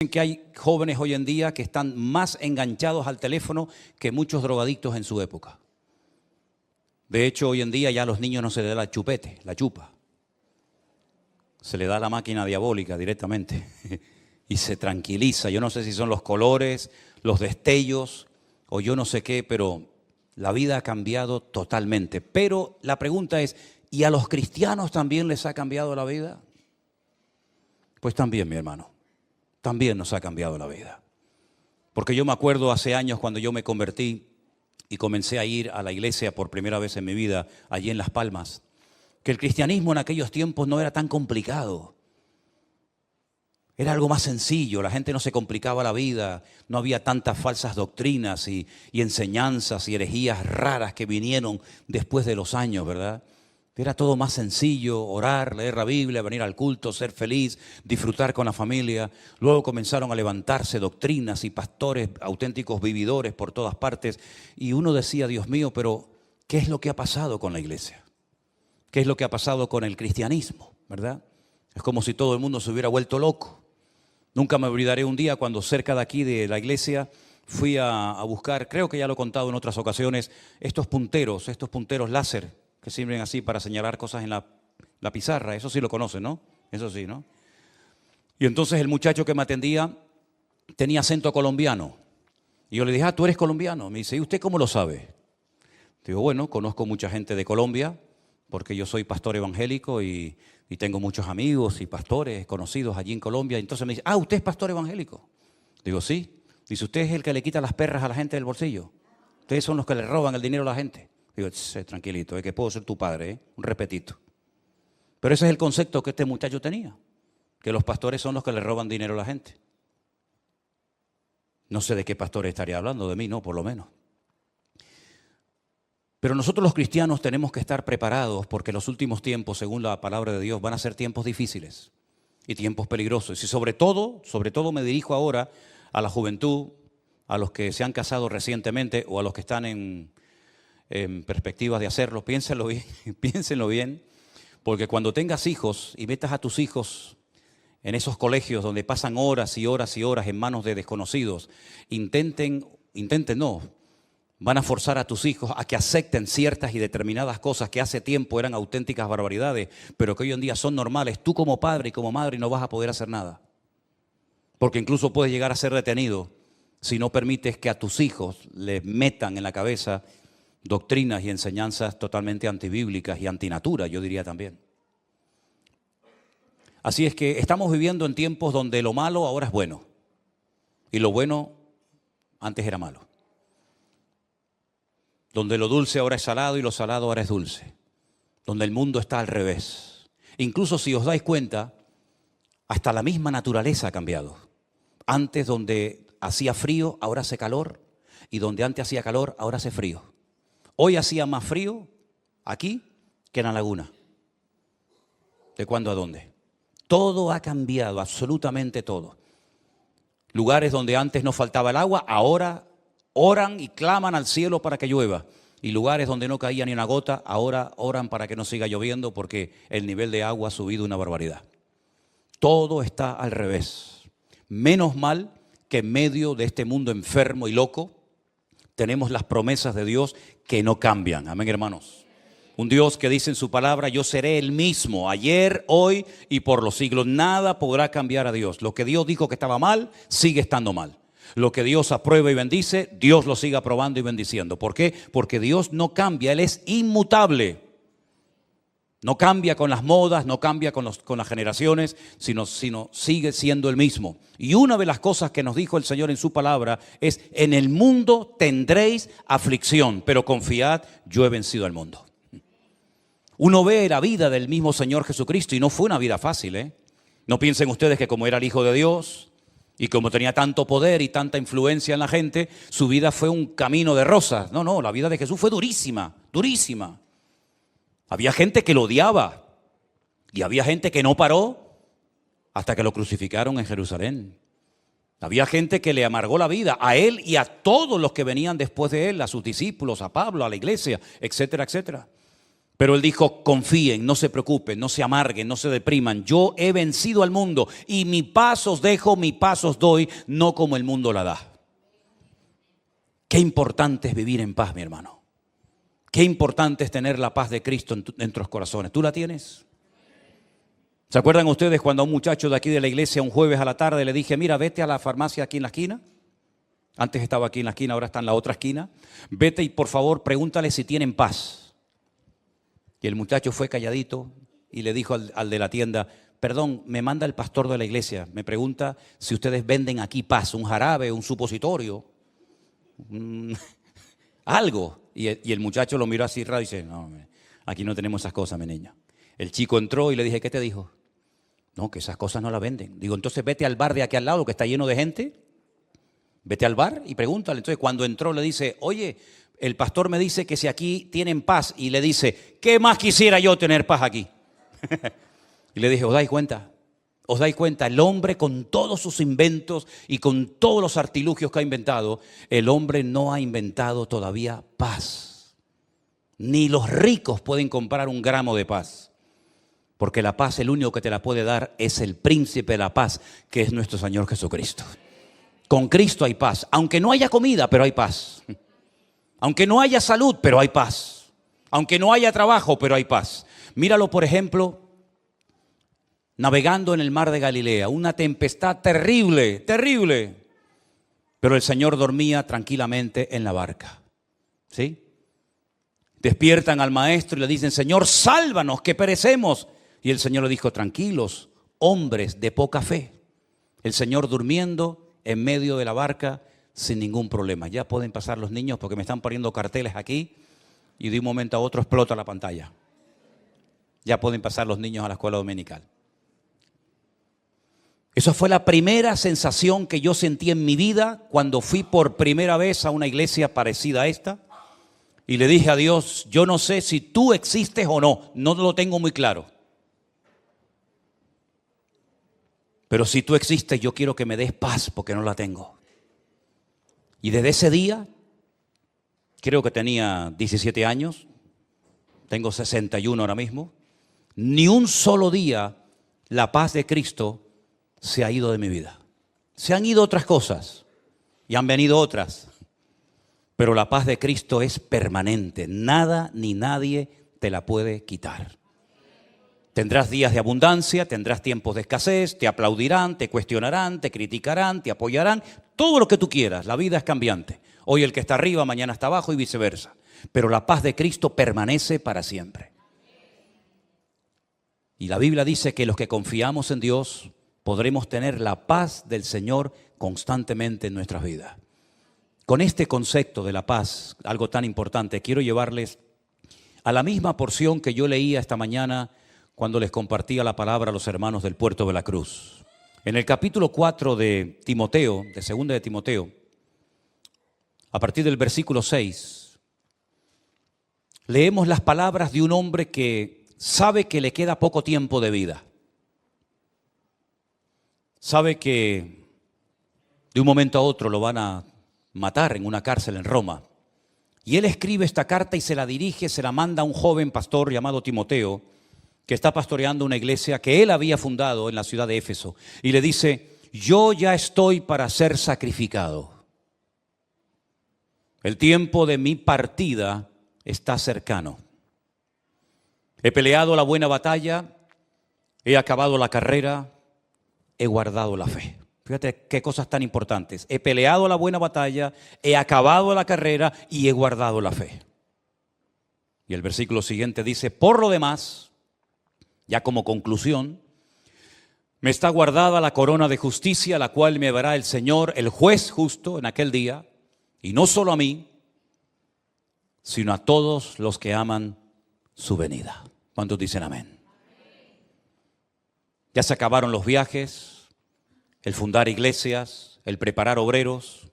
que hay jóvenes hoy en día que están más enganchados al teléfono que muchos drogadictos en su época. De hecho, hoy en día ya a los niños no se les da la chupete, la chupa. Se le da la máquina diabólica directamente y se tranquiliza. Yo no sé si son los colores, los destellos o yo no sé qué, pero la vida ha cambiado totalmente. Pero la pregunta es, ¿y a los cristianos también les ha cambiado la vida? Pues también, mi hermano, también nos ha cambiado la vida. Porque yo me acuerdo hace años cuando yo me convertí y comencé a ir a la iglesia por primera vez en mi vida, allí en Las Palmas, que el cristianismo en aquellos tiempos no era tan complicado. Era algo más sencillo, la gente no se complicaba la vida, no había tantas falsas doctrinas y enseñanzas y herejías raras que vinieron después de los años, ¿verdad? Era todo más sencillo, orar, leer la Biblia, venir al culto, ser feliz, disfrutar con la familia. Luego comenzaron a levantarse doctrinas y pastores auténticos vividores por todas partes. Y uno decía, Dios mío, pero ¿qué es lo que ha pasado con la iglesia? ¿Qué es lo que ha pasado con el cristianismo? ¿Verdad? Es como si todo el mundo se hubiera vuelto loco. Nunca me olvidaré un día cuando cerca de aquí de la iglesia fui a buscar, creo que ya lo he contado en otras ocasiones, estos punteros láser, que sirven así para señalar cosas en la pizarra. Eso sí lo conocen, ¿no? Eso sí, ¿no? Y entonces el muchacho que me atendía tenía acento colombiano. Y yo le dije, ¿tú eres colombiano? Me dice, ¿y usted cómo lo sabe? Digo, bueno, conozco mucha gente de Colombia, porque yo soy pastor evangélico y tengo muchos amigos y pastores conocidos allí en Colombia. Entonces me dice, ¿usted es pastor evangélico? Digo, sí. Dice, ¿usted es el que le quita las perras a la gente del bolsillo? Ustedes son los que le roban el dinero a la gente. Digo, tranquilito, que puedo ser tu padre, un repetito. Pero ese es el concepto que este muchacho tenía, que los pastores son los que le roban dinero a la gente. No sé de qué pastor estaría hablando, de mí no, por lo menos. Pero nosotros los cristianos tenemos que estar preparados porque los últimos tiempos, según la palabra de Dios, van a ser tiempos difíciles y tiempos peligrosos. Y sobre todo me dirijo ahora a la juventud, a los que se han casado recientemente o a los que están en perspectivas de hacerlo. Piénsenlo bien, porque cuando tengas hijos y metas a tus hijos en esos colegios donde pasan horas y horas y horas en manos de desconocidos, van a forzar a tus hijos a que acepten ciertas y determinadas cosas que hace tiempo eran auténticas barbaridades, pero que hoy en día son normales. Tú como padre y como madre no vas a poder hacer nada, porque incluso puedes llegar a ser detenido si no permites que a tus hijos les metan en la cabeza doctrinas y enseñanzas totalmente antibíblicas y antinatura, yo diría también. Así es que estamos viviendo en tiempos donde lo malo ahora es bueno y lo bueno antes era malo. Donde lo dulce ahora es salado y lo salado ahora es dulce. Donde el mundo está al revés. Incluso si os dais cuenta, hasta la misma naturaleza ha cambiado. Antes donde hacía frío, ahora hace calor. Y donde antes hacía calor, ahora hace frío. Hoy hacía más frío aquí que en la laguna. ¿De cuándo a dónde? Todo ha cambiado, absolutamente todo. Lugares donde antes no faltaba el agua, ahora oran y claman al cielo para que llueva. Y lugares donde no caía ni una gota, ahora oran para que no siga lloviendo porque el nivel de agua ha subido una barbaridad. Todo está al revés. Menos mal que en medio de este mundo enfermo y loco tenemos las promesas de Dios que no cambian. Amén, hermanos. Un Dios que dice en su palabra, yo seré el mismo, ayer, hoy y por los siglos. Nada podrá cambiar a Dios. Lo que Dios dijo que estaba mal, sigue estando mal. Lo que Dios aprueba y bendice, Dios lo sigue aprobando y bendiciendo. ¿Por qué? Porque Dios no cambia, Él es inmutable. No cambia con las modas, no cambia con las generaciones, sino sigue siendo el mismo. Y una de las cosas que nos dijo el Señor en su palabra es, en el mundo tendréis aflicción, pero confiad, yo he vencido al mundo. Uno ve la vida del mismo Señor Jesucristo y no fue una vida fácil, ¿eh? No piensen ustedes que como era el Hijo de Dios y como tenía tanto poder y tanta influencia en la gente, su vida fue un camino de rosas. No, la vida de Jesús fue durísima, durísima. Había gente que lo odiaba y había gente que no paró hasta que lo crucificaron en Jerusalén. Había gente que le amargó la vida a él y a todos los que venían después de él, a sus discípulos, a Pablo, a la iglesia, etcétera, etcétera. Pero él dijo, confíen, no se preocupen, no se amarguen, no se depriman. Yo he vencido al mundo y mi paz os dejo, mi paz os doy, no como el mundo la da. Qué importante es vivir en paz, mi hermano. Qué importante es tener la paz de Cristo en nuestros corazones. ¿Tú la tienes? ¿Se acuerdan ustedes cuando a un muchacho de aquí de la iglesia un jueves a la tarde le dije, mira, vete a la farmacia aquí en la esquina? Antes estaba aquí en la esquina, ahora está en la otra esquina. Vete y por favor pregúntale si tienen paz. Y el muchacho fue calladito y le dijo al de la tienda, perdón, me manda el pastor de la iglesia, me pregunta si ustedes venden aquí paz, un jarabe, un supositorio, algo. Y el muchacho lo miró así raro y dice, no, aquí no tenemos esas cosas, mi niño. El chico entró y le dije, ¿qué te dijo? No, que esas cosas no las venden. Digo, entonces vete al bar de aquí al lado que está lleno de gente, vete al bar y pregúntale. Entonces cuando entró le dice, oye, el pastor me dice que si aquí tienen paz, y le dice, ¿qué más quisiera yo tener paz aquí? Y le dije, ¿os dais cuenta? ¿Os dais cuenta? El hombre con todos sus inventos y con todos los artilugios que ha inventado, el hombre no ha inventado todavía paz. Ni los ricos pueden comprar un gramo de paz. Porque la paz, el único que te la puede dar es el príncipe de la paz, que es nuestro Señor Jesucristo. Con Cristo hay paz. Aunque no haya comida, pero hay paz. Aunque no haya salud, pero hay paz. Aunque no haya trabajo, pero hay paz. Míralo, por ejemplo, navegando en el mar de Galilea. Una tempestad terrible, terrible. Pero el Señor dormía tranquilamente en la barca. ¿Sí? Despiertan al maestro y le dicen, Señor, sálvanos, que perecemos. Y el Señor le dijo, tranquilos, hombres de poca fe. El Señor durmiendo en medio de la barca sin ningún problema. Ya pueden pasar los niños porque me están poniendo carteles aquí y de un momento a otro explota la pantalla. Ya pueden pasar los niños a la escuela dominical. Esa fue la primera sensación que yo sentí en mi vida cuando fui por primera vez a una iglesia parecida a esta y le dije a Dios, yo no sé si tú existes o no, no lo tengo muy claro. Pero si tú existes, yo quiero que me des paz porque no la tengo. Y desde ese día, creo que tenía 17 años, tengo 61 ahora mismo, ni un solo día la paz de Cristo se ha ido de mi vida. Se han ido otras cosas y han venido otras, pero la paz de Cristo es permanente. Nada ni nadie te la puede quitar. Tendrás días de abundancia, tendrás tiempos de escasez, te aplaudirán, te cuestionarán, te criticarán, te apoyarán, todo lo que tú quieras. La vida es cambiante. Hoy el que está arriba, mañana está abajo y viceversa. Pero la paz de Cristo permanece para siempre. Y la Biblia dice que los que confiamos en Dios podremos tener la paz del Señor constantemente en nuestras vidas. Con este concepto de la paz, algo tan importante, quiero llevarles a la misma porción que yo leía esta mañana cuando les compartía la palabra a los hermanos del Puerto de la Cruz. En el capítulo 4 de Timoteo, de segunda de Timoteo, a partir del versículo 6, leemos las palabras de un hombre que sabe que le queda poco tiempo de vida. Sabe que de un momento a otro lo van a matar en una cárcel en Roma. Y él escribe esta carta y se la dirige, se la manda a un joven pastor llamado Timoteo, que está pastoreando una iglesia que él había fundado en la ciudad de Éfeso. Y le dice, yo ya estoy para ser sacrificado. El tiempo de mi partida está cercano. He peleado la buena batalla, he acabado la carrera, he guardado la fe. Fíjate qué cosas tan importantes. He peleado la buena batalla, he acabado la carrera y he guardado la fe. Y el versículo siguiente dice, por lo demás, ya como conclusión, me está guardada la corona de justicia, la cual me dará el Señor, el juez justo, en aquel día, y no solo a mí, sino a todos los que aman su venida. ¿Cuántos dicen amén? Ya se acabaron los viajes, el fundar iglesias, el preparar obreros.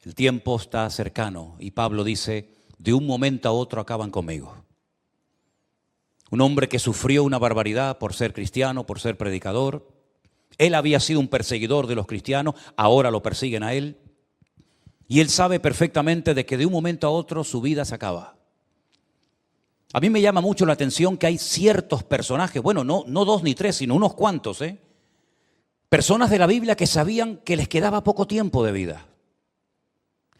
El tiempo está cercano y Pablo dice, de un momento a otro acaban conmigo. Un hombre que sufrió una barbaridad por ser cristiano, por ser predicador. Él había sido un perseguidor de los cristianos, ahora lo persiguen a él. Y él sabe perfectamente de que de un momento a otro su vida se acaba. A mí me llama mucho la atención que hay ciertos personajes, bueno, no dos ni tres, sino unos cuantos, personas de la Biblia que sabían que les quedaba poco tiempo de vida.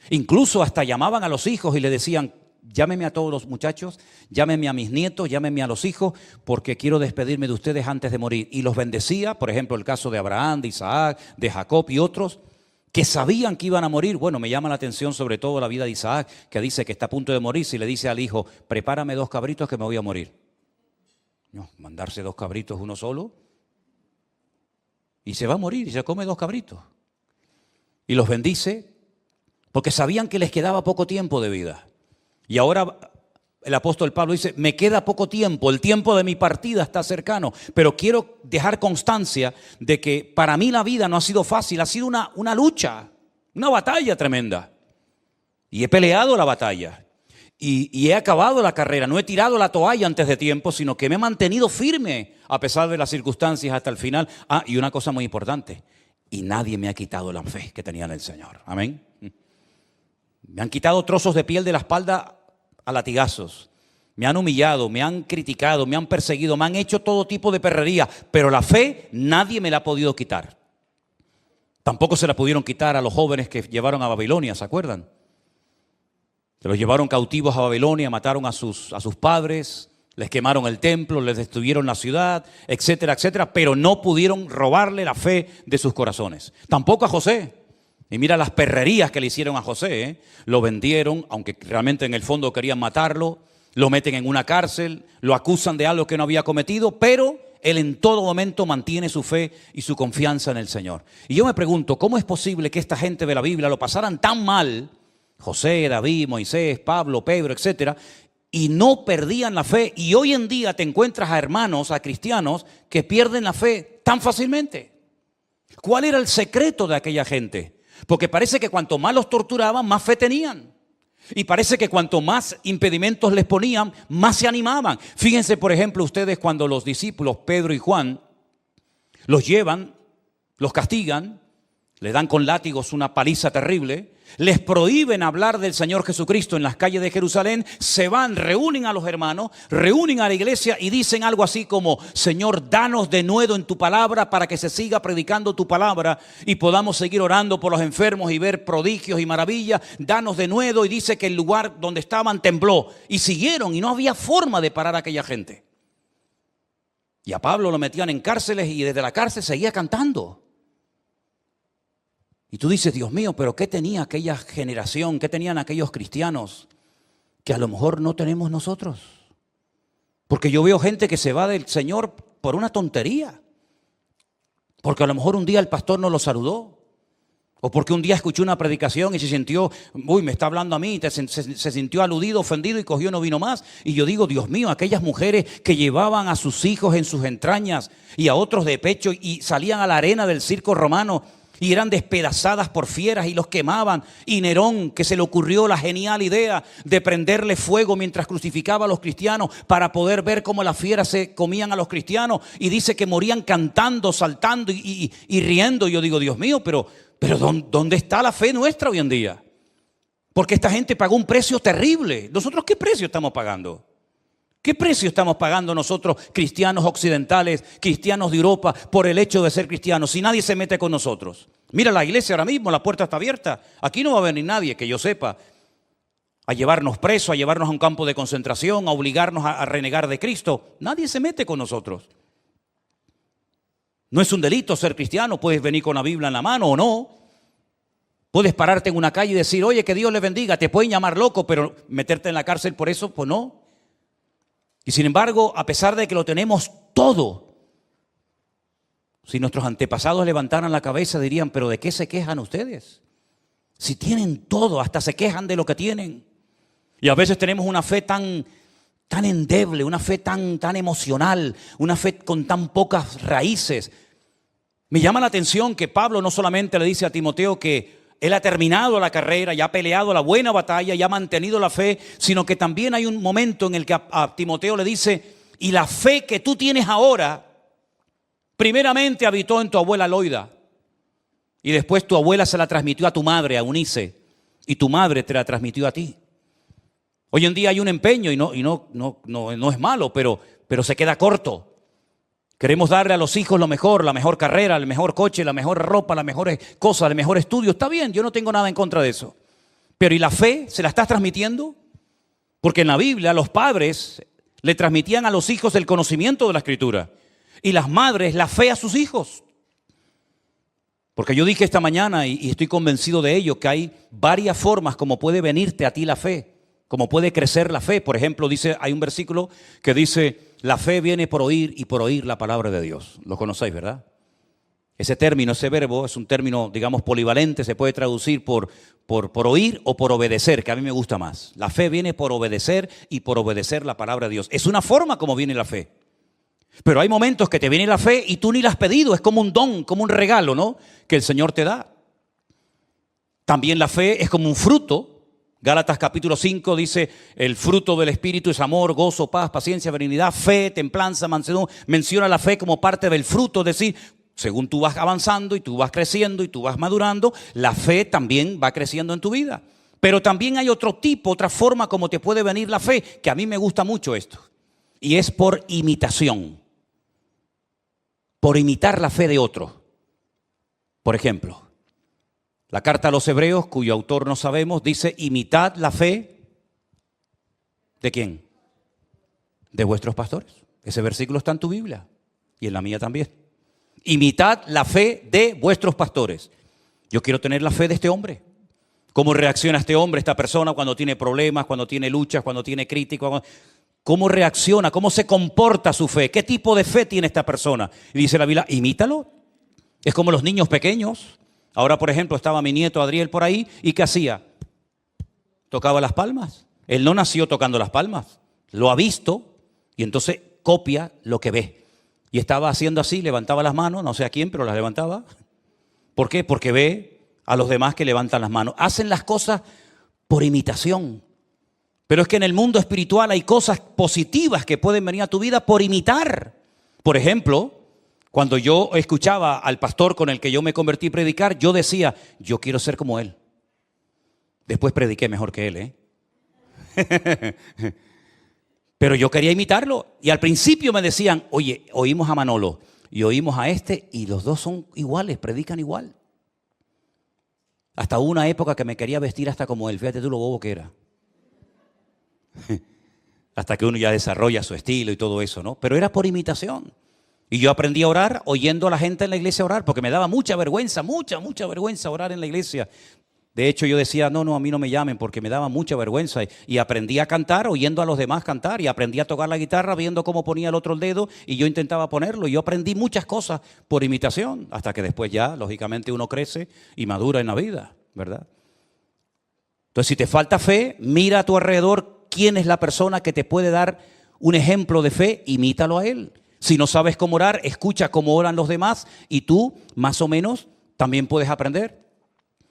Incluso hasta llamaban a los hijos y le decían, llámeme a todos los muchachos, llámeme a mis nietos, llámeme a los hijos, porque quiero despedirme de ustedes antes de morir. Y los bendecía, por ejemplo, el caso de Abraham, de Isaac, de Jacob y otros, que sabían que iban a morir. Bueno, me llama la atención sobre todo la vida de Isaac, que dice que está a punto de morir, si le dice al hijo, prepárame 2 cabritos que me voy a morir. No, mandarse 2 cabritos uno solo, y se va a morir, y se come 2 cabritos. Y los bendice, porque sabían que les quedaba poco tiempo de vida. Y ahora el apóstol Pablo dice, me queda poco tiempo, el tiempo de mi partida está cercano, pero quiero dejar constancia de que para mí la vida no ha sido fácil, ha sido una lucha, una batalla tremenda. Y he peleado la batalla y he acabado la carrera, no he tirado la toalla antes de tiempo, sino que me he mantenido firme a pesar de las circunstancias hasta el final. Ah, y una cosa muy importante, y nadie me ha quitado la fe que tenía en el Señor. Amén. Me han quitado trozos de piel de la espalda a latigazos, me han humillado, me han criticado, me han perseguido, me han hecho todo tipo de perrería, pero la fe nadie me la ha podido quitar. Tampoco se la pudieron quitar a los jóvenes que llevaron a Babilonia, ¿se acuerdan? Se los llevaron cautivos a Babilonia, mataron a sus padres, les quemaron el templo, les destruyeron la ciudad, etcétera, etcétera, pero no pudieron robarle la fe de sus corazones. Tampoco a José. Y mira las perrerías que le hicieron a José, Lo vendieron, aunque realmente en el fondo querían matarlo, lo meten en una cárcel, lo acusan de algo que no había cometido, pero él en todo momento mantiene su fe y su confianza en el Señor. Y yo me pregunto, ¿cómo es posible que esta gente de la Biblia lo pasaran tan mal, José, David, Moisés, Pablo, Pedro, etcétera, y no perdían la fe? Y hoy en día te encuentras a hermanos, a cristianos, que pierden la fe tan fácilmente. ¿Cuál era el secreto de aquella gente? Porque parece que cuanto más los torturaban, más fe tenían. Y parece que cuanto más impedimentos les ponían, más se animaban. Fíjense, por ejemplo, ustedes cuando los discípulos, Pedro y Juan, los llevan, los castigan, les dan con látigos una paliza terrible, les prohíben hablar del Señor Jesucristo en las calles de Jerusalén, se van, reúnen a los hermanos, reúnen a la iglesia y dicen algo así como, Señor, danos de nuevo en tu palabra para que se siga predicando tu palabra y podamos seguir orando por los enfermos y ver prodigios y maravillas, danos de nuevo. Y dice que el lugar donde estaban tembló y siguieron y no había forma de parar a aquella gente. Y a Pablo lo metían en cárceles y desde la cárcel seguía cantando. Y tú dices, Dios mío, pero ¿qué tenía aquella generación? ¿Qué tenían aquellos cristianos que a lo mejor no tenemos nosotros? Porque yo veo gente que se va del Señor por una tontería. Porque a lo mejor un día el pastor no lo saludó. O porque un día escuchó una predicación y se sintió, me está hablando a mí, se sintió aludido, ofendido y cogió no vino más. Y yo digo, Dios mío, aquellas mujeres que llevaban a sus hijos en sus entrañas y a otros de pecho y salían a la arena del circo romano y eran despedazadas por fieras y los quemaban. Y Nerón, que se le ocurrió la genial idea de prenderle fuego mientras crucificaba a los cristianos para poder ver cómo las fieras se comían a los cristianos. Y dice que morían cantando, saltando y riendo. Y yo digo, Dios mío, pero ¿dónde está la fe nuestra hoy en día? Porque esta gente pagó un precio terrible. ¿Nosotros qué precio estamos pagando? ¿Qué precio estamos pagando nosotros, cristianos occidentales, cristianos de Europa, por el hecho de ser cristianos, si nadie se mete con nosotros? Mira la iglesia ahora mismo, la puerta está abierta. Aquí no va a venir nadie, que yo sepa, a llevarnos presos, a llevarnos a un campo de concentración, a obligarnos a renegar de Cristo. Nadie se mete con nosotros. No es un delito ser cristiano, puedes venir con la Biblia en la mano o no. Puedes pararte en una calle y decir, oye, que Dios le bendiga, te pueden llamar loco, pero meterte en la cárcel por eso, pues no. Y sin embargo, a pesar de que lo tenemos todo, si nuestros antepasados levantaran la cabeza dirían, pero ¿de qué se quejan ustedes? Si tienen todo, hasta se quejan de lo que tienen. Y a veces tenemos una fe tan endeble, una fe tan emocional, una fe con tan pocas raíces. Me llama la atención que Pablo no solamente le dice a Timoteo que él ha terminado la carrera, ya ha peleado la buena batalla, ya ha mantenido la fe, sino que también hay un momento en el que a Timoteo le dice, y la fe que tú tienes ahora, primeramente habitó en tu abuela Loida, y después tu abuela se la transmitió a tu madre, a Eunice, y tu madre te la transmitió a ti. Hoy en día hay un empeño y no es malo, pero se queda corto. Queremos darle a los hijos lo mejor, la mejor carrera, el mejor coche, la mejor ropa, las mejores cosas, el mejor estudio. Está bien, yo no tengo nada en contra de eso. Pero ¿y la fe? ¿Se la estás transmitiendo? Porque en la Biblia los padres le transmitían a los hijos el conocimiento de la Escritura y las madres la fe a sus hijos. Porque yo dije esta mañana y estoy convencido de ello, que hay varias formas como puede venirte a ti la fe, como puede crecer la fe. Por ejemplo, hay un versículo que dice, la fe viene por oír y por oír la palabra de Dios. Lo conocéis, ¿verdad? Ese término, ese verbo es un término, digamos, polivalente, se puede traducir por oír o por obedecer, que a mí me gusta más. La fe viene por obedecer y por obedecer la palabra de Dios. Es una forma como viene la fe. Pero hay momentos que te viene la fe y tú ni la has pedido, es como un don, como un regalo, ¿no?, que el Señor te da. También la fe es como un fruto. Gálatas capítulo 5 dice, el fruto del Espíritu es amor, gozo, paz, paciencia, benignidad, fe, templanza, mansedumbre. Menciona la fe como parte del fruto, es decir, según tú vas avanzando y tú vas creciendo y tú vas madurando, la fe también va creciendo en tu vida. Pero también hay otro tipo, otra forma como te puede venir la fe, que a mí me gusta mucho esto, y es por imitación. Por imitar la fe de otro. Por ejemplo, la carta a los Hebreos, cuyo autor no sabemos, dice, imitad la fe ¿de quién? De vuestros pastores. Ese versículo está en tu Biblia y en la mía también. Imitad la fe de vuestros pastores. Yo quiero tener la fe de este hombre. ¿Cómo reacciona este hombre, esta persona, cuando tiene problemas, cuando tiene luchas, cuando tiene críticas? ¿Cómo reacciona? ¿Cómo se comporta su fe? ¿Qué tipo de fe tiene esta persona? Y dice la Biblia, imítalo. Es como los niños pequeños. Ahora, por ejemplo, estaba mi nieto Adriel por ahí, ¿y qué hacía? Tocaba las palmas. Él no nació tocando las palmas. Lo ha visto y entonces copia lo que ve. Y estaba haciendo así, levantaba las manos, no sé a quién, pero las levantaba. ¿Por qué? Porque ve a los demás que levantan las manos. Hacen las cosas por imitación. Pero es que en el mundo espiritual hay cosas positivas que pueden venir a tu vida por imitar. Por ejemplo, cuando yo escuchaba al pastor con el que yo me convertí a predicar, yo decía, yo quiero ser como él. Después prediqué mejor que él, Pero yo quería imitarlo. Y al principio me decían, oye, oímos a Manolo y oímos a este y los dos son iguales, predican igual. Hasta hubo una época que me quería vestir hasta como él. Fíjate tú lo bobo que era. Hasta que uno ya desarrolla su estilo y todo eso, ¿no? Pero era por imitación. Y yo aprendí a orar oyendo a la gente en la iglesia orar, porque me daba mucha vergüenza orar en la iglesia. De hecho, yo decía, no, a mí no me llamen porque me daba mucha vergüenza. Y aprendí a cantar oyendo a los demás cantar. Y aprendí a tocar la guitarra viendo cómo ponía el otro el dedo y yo intentaba ponerlo. Y yo aprendí muchas cosas por imitación, hasta que después ya, lógicamente, uno crece y madura en la vida, ¿verdad? Entonces, si te falta fe, mira a tu alrededor quién es la persona que te puede dar un ejemplo de fe, imítalo a él. Si no sabes cómo orar, escucha cómo oran los demás y tú, más o menos, también puedes aprender.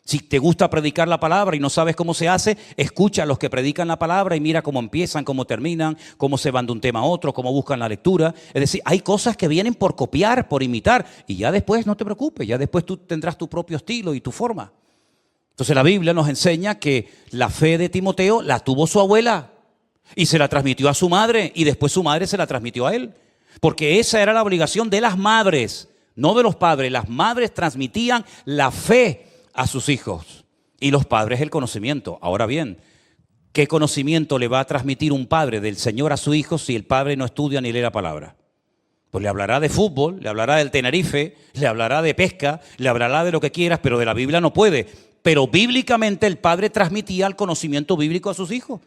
Si te gusta predicar la palabra y no sabes cómo se hace, escucha a los que predican la palabra y mira cómo empiezan, cómo terminan, cómo se van de un tema a otro, cómo buscan la lectura. Es decir, hay cosas que vienen por copiar, por imitar, y ya después no te preocupes, ya después tú tendrás tu propio estilo y tu forma. Entonces la Biblia nos enseña que la fe de Timoteo la tuvo su abuela y se la transmitió a su madre y después su madre se la transmitió a él. Porque esa era la obligación de las madres, no de los padres. Las madres transmitían la fe a sus hijos y los padres el conocimiento. Ahora bien, ¿qué conocimiento le va a transmitir un padre del Señor a su hijo si el padre no estudia ni lee la palabra? Pues le hablará de fútbol, le hablará del Tenerife, le hablará de pesca, le hablará de lo que quieras, pero de la Biblia no puede. Pero bíblicamente el padre transmitía el conocimiento bíblico a sus hijos.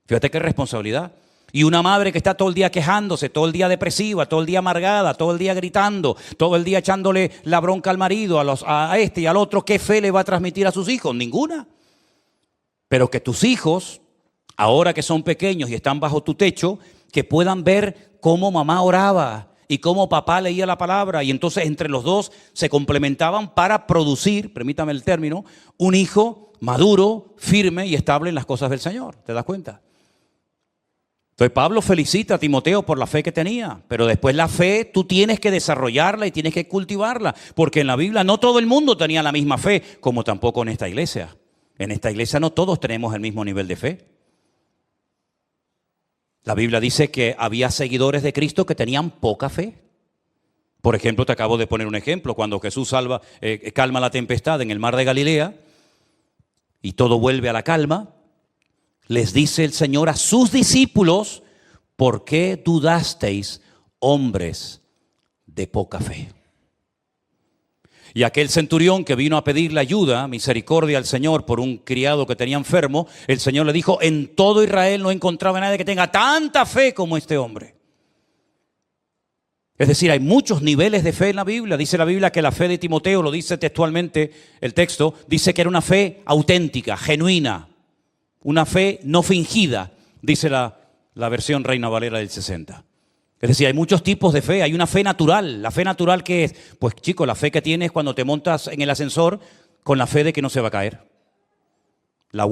Fíjate qué responsabilidad. Y una madre que está todo el día quejándose, todo el día depresiva, todo el día amargada, todo el día gritando, todo el día echándole la bronca al marido, a este y al otro, ¿qué fe le va a transmitir a sus hijos? Ninguna. Pero que tus hijos, ahora que son pequeños y están bajo tu techo, que puedan ver cómo mamá oraba y cómo papá leía la palabra. Y entonces entre los dos se complementaban para producir, permítame el término, un hijo maduro, firme y estable en las cosas del Señor. ¿Te das cuenta? Entonces Pablo felicita a Timoteo por la fe que tenía, pero después la fe tú tienes que desarrollarla y tienes que cultivarla, porque en la Biblia no todo el mundo tenía la misma fe, como tampoco en esta iglesia. En esta iglesia no todos tenemos el mismo nivel de fe. La Biblia dice que había seguidores de Cristo que tenían poca fe. Por ejemplo, te acabo de poner un ejemplo, cuando Jesús calma la tempestad en el mar de Galilea y todo vuelve a la calma, les dice el Señor a sus discípulos: ¿por qué dudasteis, hombres de poca fe? Y aquel centurión que vino a pedirle ayuda, misericordia al Señor por un criado que tenía enfermo, el Señor le dijo: en todo Israel no encontraba a nadie que tenga tanta fe como este hombre. Es decir, hay muchos niveles de fe en la Biblia. Dice la Biblia que la fe de Timoteo, lo dice textualmente el texto, dice que era una fe auténtica, genuina, una fe no fingida, dice la versión Reina Valera del 60. Es decir, hay muchos tipos de fe. Hay una fe natural. ¿La fe natural qué es? Pues chicos, la fe que tienes cuando te montas en el ascensor con la fe de que no se va a caer. Una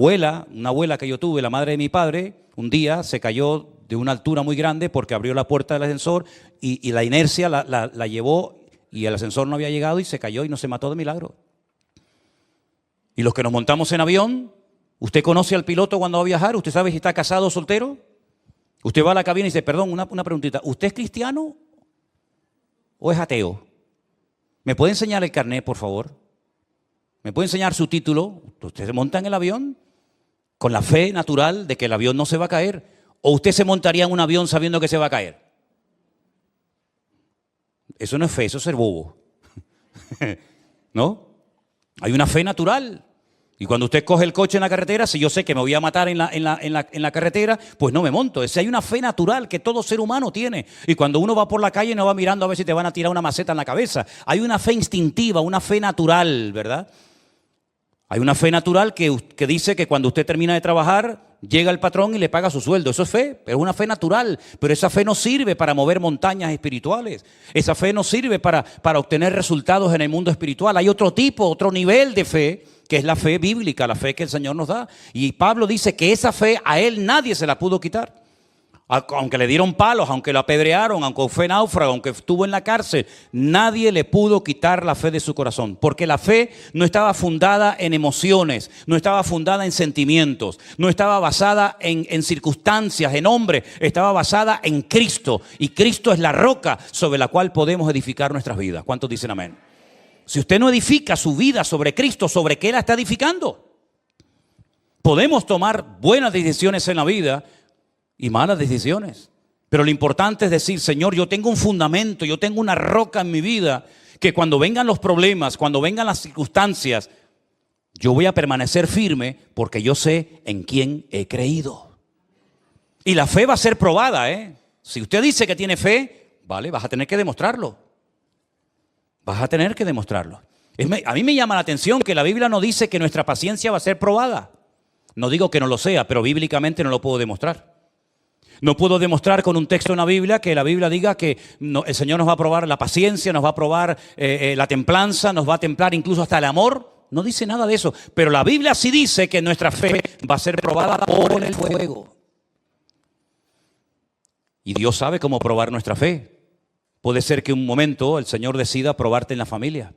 abuela que yo tuve, la madre de mi padre, un día se cayó de una altura muy grande porque abrió la puerta del ascensor y la inercia la llevó y el ascensor no había llegado y se cayó y no se mató de milagro. Y los que nos montamos en avión, ¿usted conoce al piloto cuando va a viajar? ¿Usted sabe si está casado o soltero? Usted va a la cabina y dice: perdón, una preguntita, ¿usted es cristiano o es ateo? ¿Me puede enseñar el carnet, por favor? ¿Me puede enseñar su título? ¿Usted se monta en el avión con la fe natural de que el avión no se va a caer? ¿O usted se montaría en un avión sabiendo que se va a caer? Eso no es fe, eso es ser bobo. ¿No? Hay una fe natural. Y cuando usted coge el coche en la carretera, si yo sé que me voy a matar en la carretera, pues no me monto. Es decir, hay una fe natural que todo ser humano tiene. Y cuando uno va por la calle no va mirando a ver si te van a tirar una maceta en la cabeza. Hay una fe instintiva, una fe natural, ¿verdad? Hay una fe natural que dice que cuando usted termina de trabajar, llega el patrón y le paga su sueldo. Eso es fe, pero es una fe natural. Pero esa fe no sirve para mover montañas espirituales. Esa fe no sirve para obtener resultados en el mundo espiritual. Hay otro tipo, otro nivel de fe, que es la fe bíblica, la fe que el Señor nos da. Y Pablo dice que esa fe a él nadie se la pudo quitar. Aunque le dieron palos, aunque lo apedrearon, aunque fue náufrago, aunque estuvo en la cárcel, nadie le pudo quitar la fe de su corazón. Porque la fe no estaba fundada en emociones, no estaba fundada en sentimientos, no estaba basada en circunstancias, en hombres, estaba basada en Cristo. Y Cristo es la roca sobre la cual podemos edificar nuestras vidas. ¿Cuántos dicen amén? Si usted no edifica su vida sobre Cristo, ¿sobre qué la está edificando? Podemos tomar buenas decisiones en la vida y malas decisiones. Pero lo importante es decir: Señor, yo tengo un fundamento, yo tengo una roca en mi vida, que cuando vengan los problemas, cuando vengan las circunstancias, yo voy a permanecer firme porque yo sé en quién he creído. Y la fe va a ser probada, ¿eh? Si usted dice que tiene fe, vale, vas a tener que demostrarlo. Vas a tener que demostrarlo. A mí me llama la atención que la Biblia no dice que nuestra paciencia va a ser probada. No digo que no lo sea, pero bíblicamente no lo puedo demostrar. No puedo demostrar con un texto en la Biblia que la Biblia diga que el Señor nos va a probar la paciencia, nos va a probar la templanza, nos va a templar incluso hasta el amor. No dice nada de eso. Pero la Biblia sí dice que nuestra fe va a ser probada por el fuego. Y Dios sabe cómo probar nuestra fe. Puede ser que un momento el Señor decida probarte en la familia.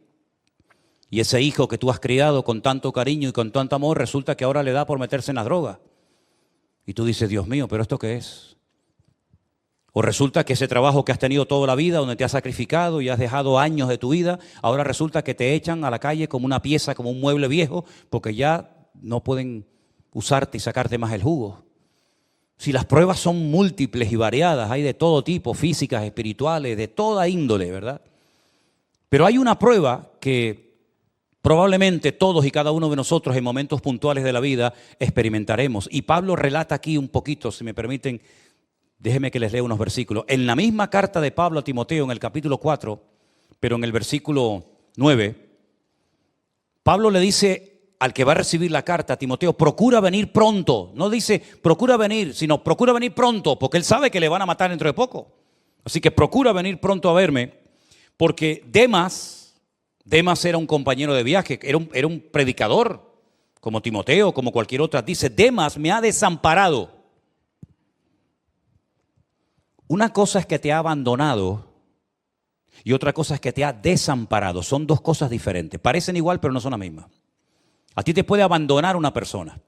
Y ese hijo que tú has criado con tanto cariño y con tanto amor, resulta que ahora le da por meterse en las drogas. Y tú dices: Dios mío, ¿pero esto qué es? O resulta que ese trabajo que has tenido toda la vida, donde te has sacrificado y has dejado años de tu vida, ahora resulta que te echan a la calle como una pieza, como un mueble viejo, porque ya no pueden usarte y sacarte más el jugo. Si las pruebas son múltiples y variadas, hay de todo tipo, físicas, espirituales, de toda índole, ¿verdad? Pero hay una prueba que probablemente todos y cada uno de nosotros en momentos puntuales de la vida experimentaremos. Y Pablo relata aquí un poquito, si me permiten, déjenme que les lea unos versículos. En la misma carta de Pablo a Timoteo, en el capítulo 4, pero en el versículo 9, Pablo le dice al que va a recibir la carta, a Timoteo: procura venir pronto. No dice procura venir, sino procura venir pronto, porque él sabe que le van a matar dentro de poco. Así que procura venir pronto a verme, porque Demas era un compañero de viaje, era un predicador, como Timoteo, como cualquier otra. Dice: Demas me ha desamparado. Una cosa es que te ha abandonado y otra cosa es que te ha desamparado. Son dos cosas diferentes. Parecen igual, pero no son la misma. A ti te puede abandonar una persona,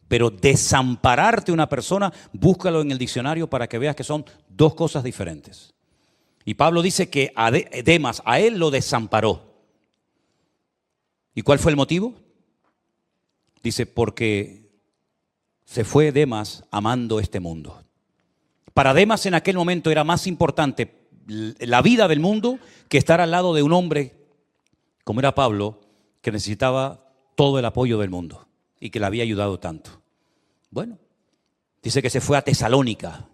Pero desampararte una persona, búscalo en el diccionario para que veas que son dos cosas diferentes. Y Pablo dice que a Demas, a él lo desamparó. ¿Y cuál fue el motivo? Dice, porque se fue Demas amando este mundo. Para Demas en aquel momento era más importante la vida del mundo que estar al lado de un hombre como era Pablo, que necesitaba todo el apoyo del mundo y que le había ayudado tanto. Bueno, dice que se fue a Tesalónica.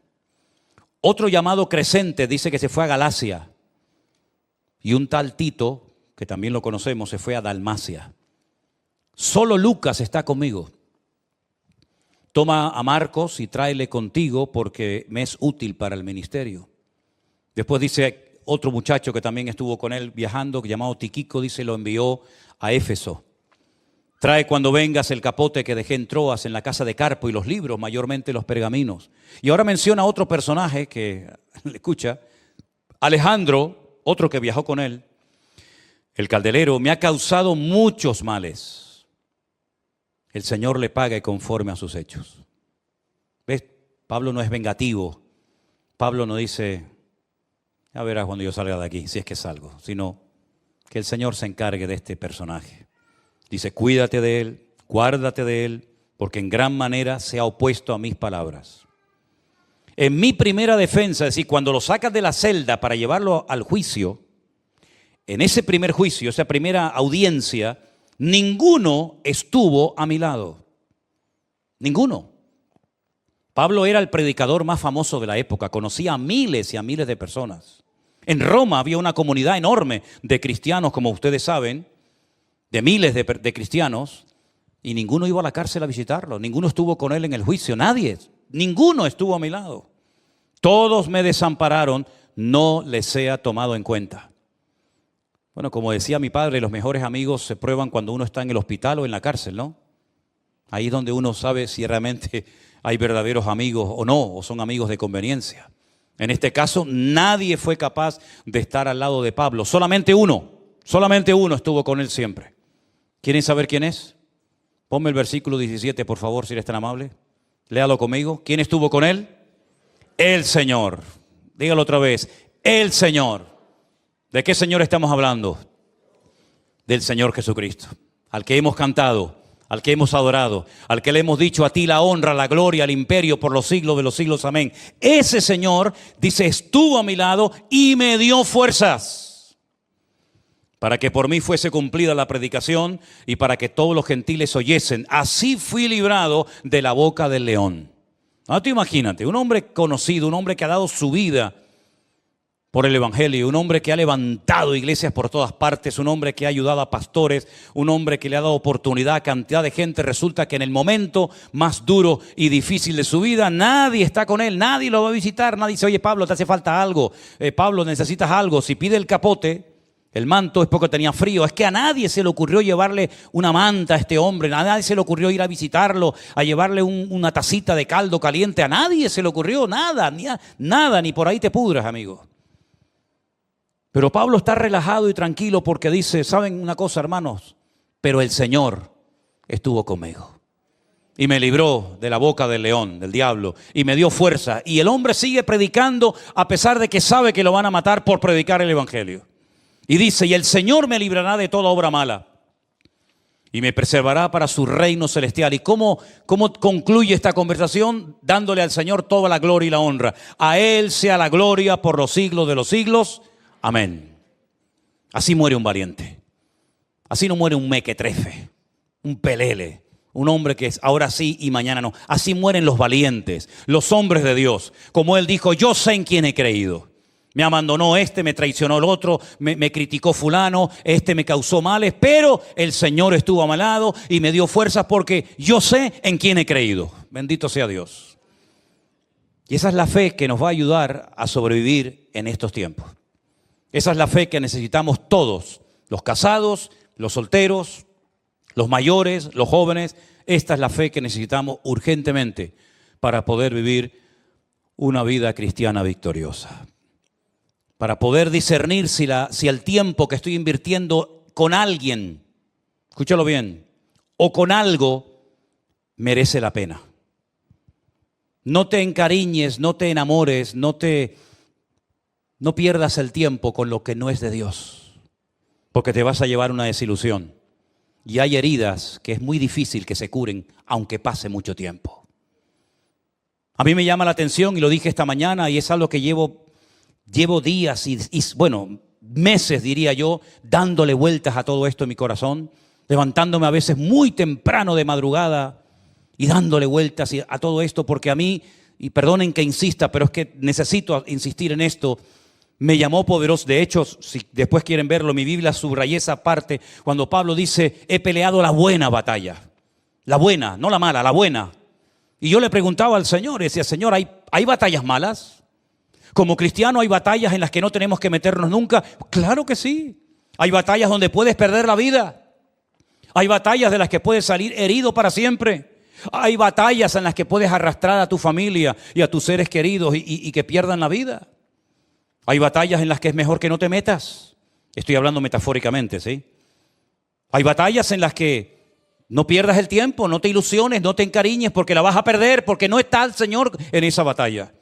Otro llamado Crescente dice que se fue a Galacia. Y un tal Tito, que también lo conocemos, se fue a Dalmacia. Solo Lucas está conmigo. Toma a Marcos y tráele contigo porque me es útil para el ministerio. Después dice otro muchacho que también estuvo con él viajando, llamado Tiquico, dice, lo envió a Éfeso. Trae cuando vengas el capote que dejé en Troas, en la casa de Carpo, y los libros, mayormente los pergaminos. Y ahora menciona otro personaje que, escucha, Alejandro, otro que viajó con él, el calderero, me ha causado muchos males. El Señor le pague conforme a sus hechos. ¿Ves? Pablo no es vengativo. Pablo no dice, ya verás cuando yo salga de aquí, si es que salgo, sino que el Señor se encargue de este personaje. Dice, cuídate de él, guárdate de él, porque en gran manera se ha opuesto a mis palabras. En mi primera defensa, es decir, cuando lo sacas de la celda para llevarlo al juicio, en ese primer juicio, esa primera audiencia, ninguno estuvo a mi lado. Ninguno. Pablo era el predicador más famoso de la época, conocía a miles y a miles de personas. En Roma había una comunidad enorme de cristianos, como ustedes saben, de miles de cristianos, y ninguno iba a la cárcel a visitarlo, ninguno estuvo con él en el juicio, nadie, ninguno estuvo a mi lado. Todos me desampararon, no les sea tomado en cuenta. Bueno, como decía mi padre, los mejores amigos se prueban cuando uno está en el hospital o en la cárcel, ¿no? Ahí es donde uno sabe si realmente hay verdaderos amigos o no, o son amigos de conveniencia. En este caso, nadie fue capaz de estar al lado de Pablo, solamente uno estuvo con él siempre. ¿Quieren saber quién es? Ponme el versículo 17, por favor, si eres tan amable. Léalo conmigo. ¿Quién estuvo con él? El Señor. Dígalo otra vez. El Señor. ¿De qué Señor estamos hablando? Del Señor Jesucristo, al que hemos cantado, al que hemos adorado, al que le hemos dicho, a ti la honra, la gloria, el imperio por los siglos de los siglos. Amén. Ese Señor, dice, estuvo a mi lado y me dio fuerzas para que por mí fuese cumplida la predicación y para que todos los gentiles oyesen. Así fui librado de la boca del león. Ahora tú imagínate, un hombre conocido, un hombre que ha dado su vida por el evangelio, un hombre que ha levantado iglesias por todas partes, un hombre que ha ayudado a pastores, un hombre que le ha dado oportunidad a cantidad de gente. Resulta que en el momento más duro y difícil de su vida, nadie está con él, nadie lo va a visitar, nadie dice, oye Pablo, te hace falta algo, Pablo, necesitas algo. Si pide el capote, el manto, es porque tenía frío. Es que a nadie se le ocurrió llevarle una manta a este hombre, a nadie se le ocurrió ir a visitarlo, a llevarle una tacita de caldo caliente, a nadie se le ocurrió nada, ni por ahí te pudras, amigo. Pero Pablo está relajado y tranquilo porque dice, ¿saben una cosa, hermanos? Pero el Señor estuvo conmigo y me libró de la boca del león, del diablo, y me dio fuerza. Y el hombre sigue predicando a pesar de que sabe que lo van a matar por predicar el evangelio. Y dice, y el Señor me librará de toda obra mala y me preservará para su reino celestial. ¿Y cómo concluye esta conversación? Dándole al Señor toda la gloria y la honra. A Él sea la gloria por los siglos de los siglos. Amén. Así muere un valiente. Así no muere un mequetrefe, un pelele, un hombre que es ahora sí y mañana no. Así mueren los valientes, los hombres de Dios. Como él dijo, yo sé en quién he creído. Me abandonó este, me traicionó el otro, me criticó fulano, este me causó males, pero el Señor estuvo a mi lado y me dio fuerzas porque yo sé en quién he creído. Bendito sea Dios. Y esa es la fe que nos va a ayudar a sobrevivir en estos tiempos. Esa es la fe que necesitamos todos, los casados, los solteros, los mayores, los jóvenes. Esta es la fe que necesitamos urgentemente para poder vivir una vida cristiana victoriosa. Para poder discernir si el tiempo que estoy invirtiendo con alguien, escúchalo bien, o con algo, merece la pena. No te encariñes, no te enamores, no pierdas el tiempo con lo que no es de Dios, porque te vas a llevar una desilusión. Y hay heridas que es muy difícil que se curen, aunque pase mucho tiempo. A mí me llama la atención, y lo dije esta mañana, y es algo que llevo días y meses, diría yo, dándole vueltas a todo esto en mi corazón, levantándome a veces muy temprano de madrugada y dándole vueltas a todo esto, porque a mí, y perdonen que insista, pero es que necesito insistir en esto, me llamó poderoso. De hecho, si después quieren verlo, mi Biblia subrayé esa parte cuando Pablo dice, he peleado la buena batalla. La buena, no la mala, la buena. Y yo le preguntaba al Señor, decía, Señor, ¿hay batallas malas? Como cristiano, ¿hay batallas en las que no tenemos que meternos nunca? Claro que sí. Hay batallas donde puedes perder la vida. Hay batallas de las que puedes salir herido para siempre. Hay batallas en las que puedes arrastrar a tu familia y a tus seres queridos y que pierdan la vida. Hay batallas en las que es mejor que no te metas. Estoy hablando metafóricamente, ¿sí? Hay batallas en las que no pierdas el tiempo, no te ilusiones, no te encariñes porque la vas a perder, porque no está el Señor en esa batalla.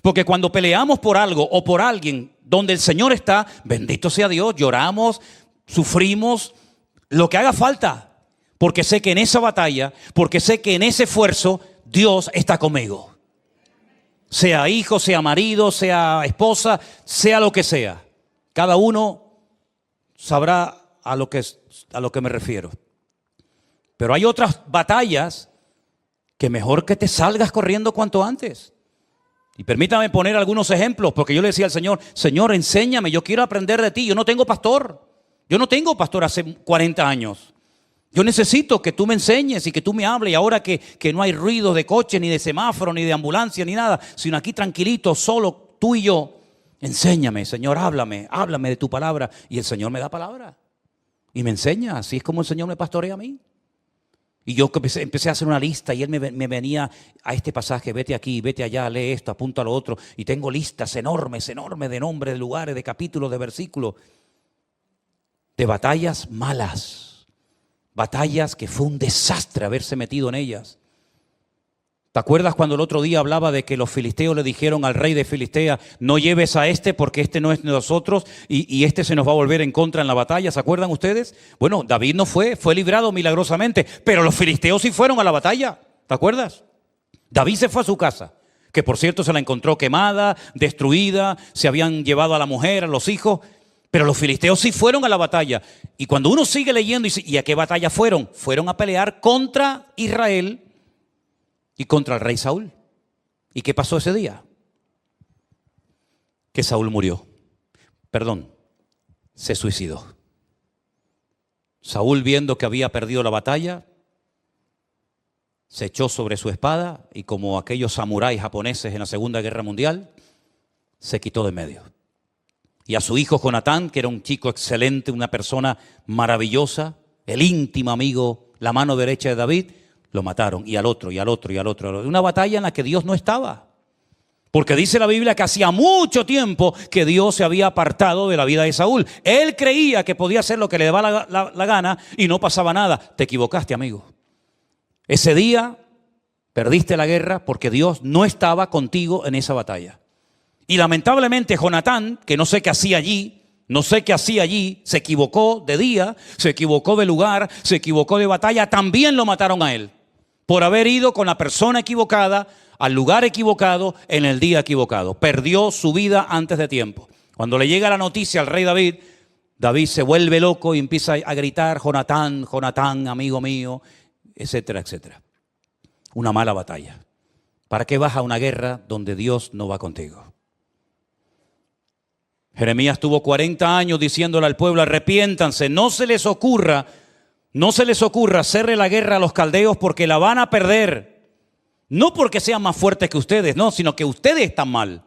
Porque cuando peleamos por algo o por alguien donde el Señor está, bendito sea Dios, lloramos, sufrimos, lo que haga falta. Porque sé que en esa batalla, porque sé que en ese esfuerzo, Dios está conmigo. Sea hijo, sea marido, sea esposa, sea lo que sea. Cada uno sabrá a lo que me refiero. Pero hay otras batallas que mejor que te salgas corriendo cuanto antes. Y permítame poner algunos ejemplos, porque yo le decía al Señor, Señor, enséñame, yo quiero aprender de ti. Yo no tengo pastor. Yo no tengo pastor hace 40 años. Yo necesito que tú me enseñes y que tú me hables. Y ahora que no hay ruido de coche, ni de semáforo, ni de ambulancia, ni nada, sino aquí tranquilito, solo tú y yo, enséñame, Señor, háblame de tu palabra. Y el Señor me da palabra y me enseña. Así es como el Señor me pastorea a mí. Y yo empecé a hacer una lista y Él me venía a este pasaje, vete aquí, vete allá, lee esto, apunta a lo otro. Y tengo listas enormes de nombres, de lugares, de capítulos, de versículos, de batallas malas. Batallas que fue un desastre haberse metido en ellas. ¿Te acuerdas cuando el otro día hablaba de que los filisteos le dijeron al rey de Filistea, no lleves a este porque este no es de nosotros y este se nos va a volver en contra en la batalla? ¿Se acuerdan ustedes? Bueno, David no fue librado milagrosamente, pero los filisteos sí fueron a la batalla. ¿Te acuerdas? David se fue a su casa, que por cierto se la encontró quemada, destruida, se habían llevado a la mujer, a los hijos. Pero los filisteos sí fueron a la batalla. Y cuando uno sigue leyendo, ¿y a qué batalla fueron? Fueron a pelear contra Israel y contra el rey Saúl. ¿Y qué pasó ese día? Que Saúl murió. Se suicidó. Saúl, viendo que había perdido la batalla, se echó sobre su espada y, como aquellos samuráis japoneses en la Segunda Guerra Mundial, se quitó de medio. Y a su hijo Jonatán, que era un chico excelente, una persona maravillosa, el íntimo amigo, la mano derecha de David, lo mataron. Y al otro, y al otro, y al otro. Una batalla en la que Dios no estaba. Porque dice la Biblia que hacía mucho tiempo que Dios se había apartado de la vida de Saúl. Él creía que podía hacer lo que le daba la gana y no pasaba nada. Te equivocaste, amigo. Ese día perdiste la guerra porque Dios no estaba contigo en esa batalla. Y lamentablemente Jonatán, que no sé qué hacía allí, se equivocó de día, se equivocó de lugar, se equivocó de batalla, también lo mataron a él. Por haber ido con la persona equivocada, al lugar equivocado, en el día equivocado. Perdió su vida antes de tiempo. Cuando le llega la noticia al rey David, David se vuelve loco y empieza a gritar, Jonatán, Jonatán, amigo mío, etcétera, etcétera. Una mala batalla. ¿Para qué vas a una guerra donde Dios no va contigo? Jeremías tuvo 40 años diciéndole al pueblo, arrepiéntanse, no se les ocurra hacerle la guerra a los caldeos porque la van a perder. No porque sean más fuertes que ustedes, no, sino que ustedes están mal.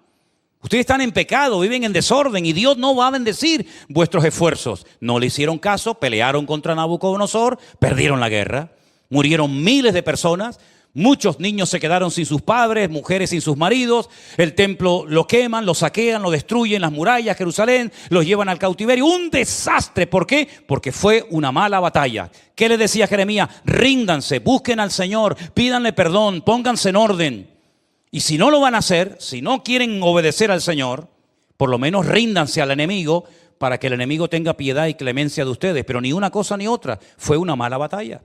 Ustedes están en pecado, viven en desorden y Dios no va a bendecir vuestros esfuerzos. No le hicieron caso, pelearon contra Nabucodonosor, perdieron la guerra, murieron miles de personas, Muchos niños se quedaron sin sus padres, mujeres sin sus maridos. El templo lo queman, lo saquean, lo destruyen, las murallas, Jerusalén, los llevan al cautiverio. Un desastre. ¿Por qué? Porque fue una mala batalla. ¿Qué le decía Jeremías? Ríndanse, busquen al Señor, pídanle perdón, pónganse en orden. Y si no lo van a hacer, si no quieren obedecer al Señor, por lo menos ríndanse al enemigo para que el enemigo tenga piedad y clemencia de ustedes. Pero ni una cosa ni otra. Fue una mala batalla.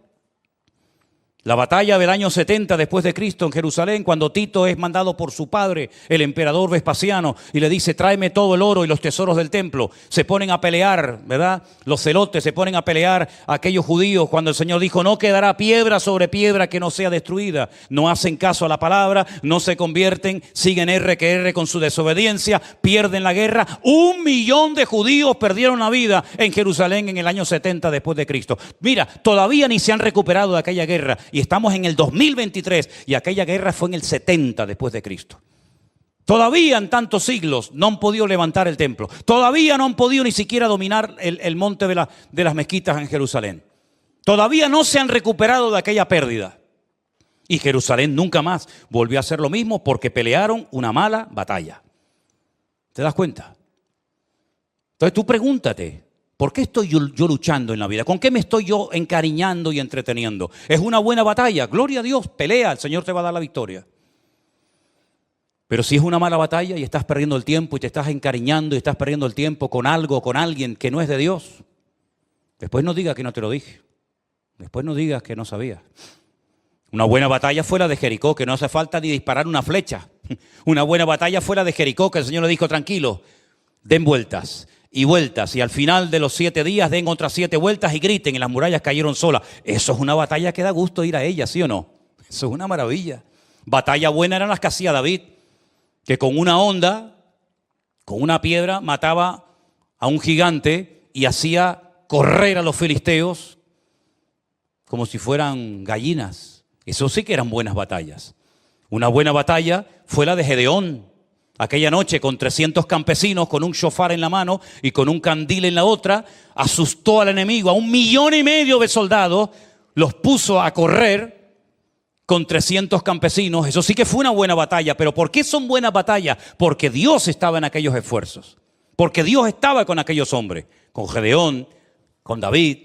La batalla del año 70 después de Cristo en Jerusalén, cuando Tito es mandado por su padre, el emperador Vespasiano, y le dice, tráeme todo el oro y los tesoros del templo. Se ponen a pelear, ¿verdad? Los celotes se ponen a pelear a aquellos judíos cuando el Señor dijo, no quedará piedra sobre piedra que no sea destruida. No hacen caso a la palabra, no se convierten, siguen R que R con su desobediencia, pierden la guerra. 1 millón de judíos perdieron la vida en Jerusalén en el año 70 después de Cristo. Mira, todavía ni se han recuperado de aquella guerra. Y estamos en el 2023 y aquella guerra fue en el 70 después de Cristo. Todavía en tantos siglos no han podido levantar el templo. Todavía no han podido ni siquiera dominar el monte de las mezquitas en Jerusalén. Todavía no se han recuperado de aquella pérdida. Y Jerusalén nunca más volvió a hacer lo mismo porque pelearon una mala batalla. ¿Te das cuenta? Entonces tú pregúntate. ¿Por qué estoy yo luchando en la vida? ¿Con qué me estoy yo encariñando y entreteniendo? ¿Es una buena batalla? Gloria a Dios, pelea, el Señor te va a dar la victoria. Pero si es una mala batalla y estás perdiendo el tiempo y te estás encariñando y estás perdiendo el tiempo con algo, con alguien que no es de Dios, después no digas que no te lo dije. Después no digas que no sabías. Una buena batalla fue la de Jericó, que no hace falta ni disparar una flecha. Una buena batalla fue la de Jericó, que el Señor le dijo, tranquilo, den vueltas y vueltas, y al final de los 7 días den otras 7 vueltas y griten, y las murallas cayeron solas. Eso es una batalla que da gusto ir a ella, ¿sí o no? Eso es una maravilla. Batalla buena eran las que hacía David, que con una honda, con una piedra, mataba a un gigante y hacía correr a los filisteos como si fueran gallinas. Eso sí que eran buenas batallas. Una buena batalla fue la de Gedeón. Aquella noche con 300 campesinos, con un shofar en la mano y con un candil en la otra, asustó al enemigo, a 1,5 millones de soldados, los puso a correr con 300 campesinos. Eso sí que fue una buena batalla. ¿Pero por qué son buenas batallas? Porque Dios estaba en aquellos esfuerzos. Porque Dios estaba con aquellos hombres, con Gedeón, con David.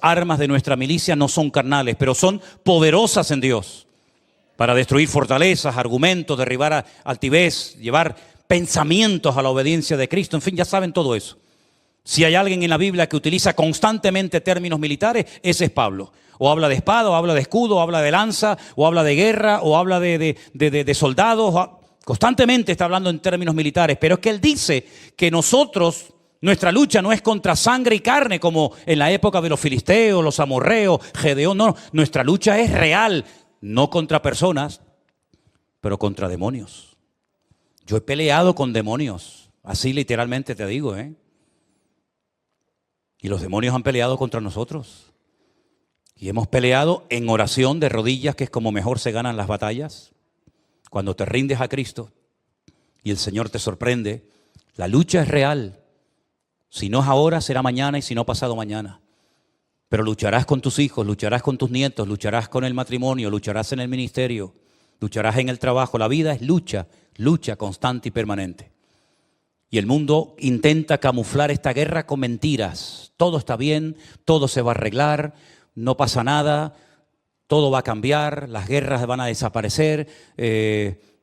Armas de nuestra milicia no son carnales, pero son poderosas en Dios para destruir fortalezas, argumentos, derribar altivez, llevar pensamientos a la obediencia de Cristo. En fin, ya saben todo eso. Si hay alguien en la Biblia que utiliza constantemente términos militares, ese es Pablo. O habla de espada, o habla de escudo, o habla de lanza, o habla de guerra, o habla de soldados. Constantemente está hablando en términos militares, pero es que él dice que nosotros, nuestra lucha no es contra sangre y carne como en la época de los filisteos, los amorreos, Gedeón. No, nuestra lucha es real, no contra personas, pero contra demonios. Yo he peleado con demonios, así literalmente te digo, ¿eh? Y los demonios han peleado contra nosotros. Y hemos peleado en oración de rodillas, que es como mejor se ganan las batallas. Cuando te rindes a Cristo y el Señor te sorprende, la lucha es real. Si no es ahora, será mañana, y si no, pasado mañana. Pero lucharás con tus hijos, lucharás con tus nietos, lucharás con el matrimonio, lucharás en el ministerio, lucharás en el trabajo. La vida es lucha, lucha constante y permanente. Y el mundo intenta camuflar esta guerra con mentiras. Todo está bien, todo se va a arreglar, no pasa nada, todo va a cambiar, las guerras van a desaparecer.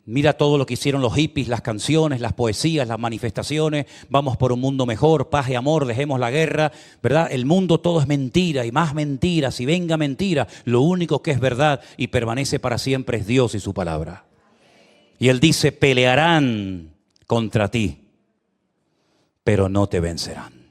Mira todo lo que hicieron los hippies, las canciones, las poesías, las manifestaciones. Vamos por un mundo mejor, paz y amor, dejemos la guerra, ¿verdad? El mundo todo es mentira y más mentiras y venga mentira. Lo único que es verdad y permanece para siempre es Dios y su palabra. Y Él dice, pelearán contra ti, pero no te vencerán.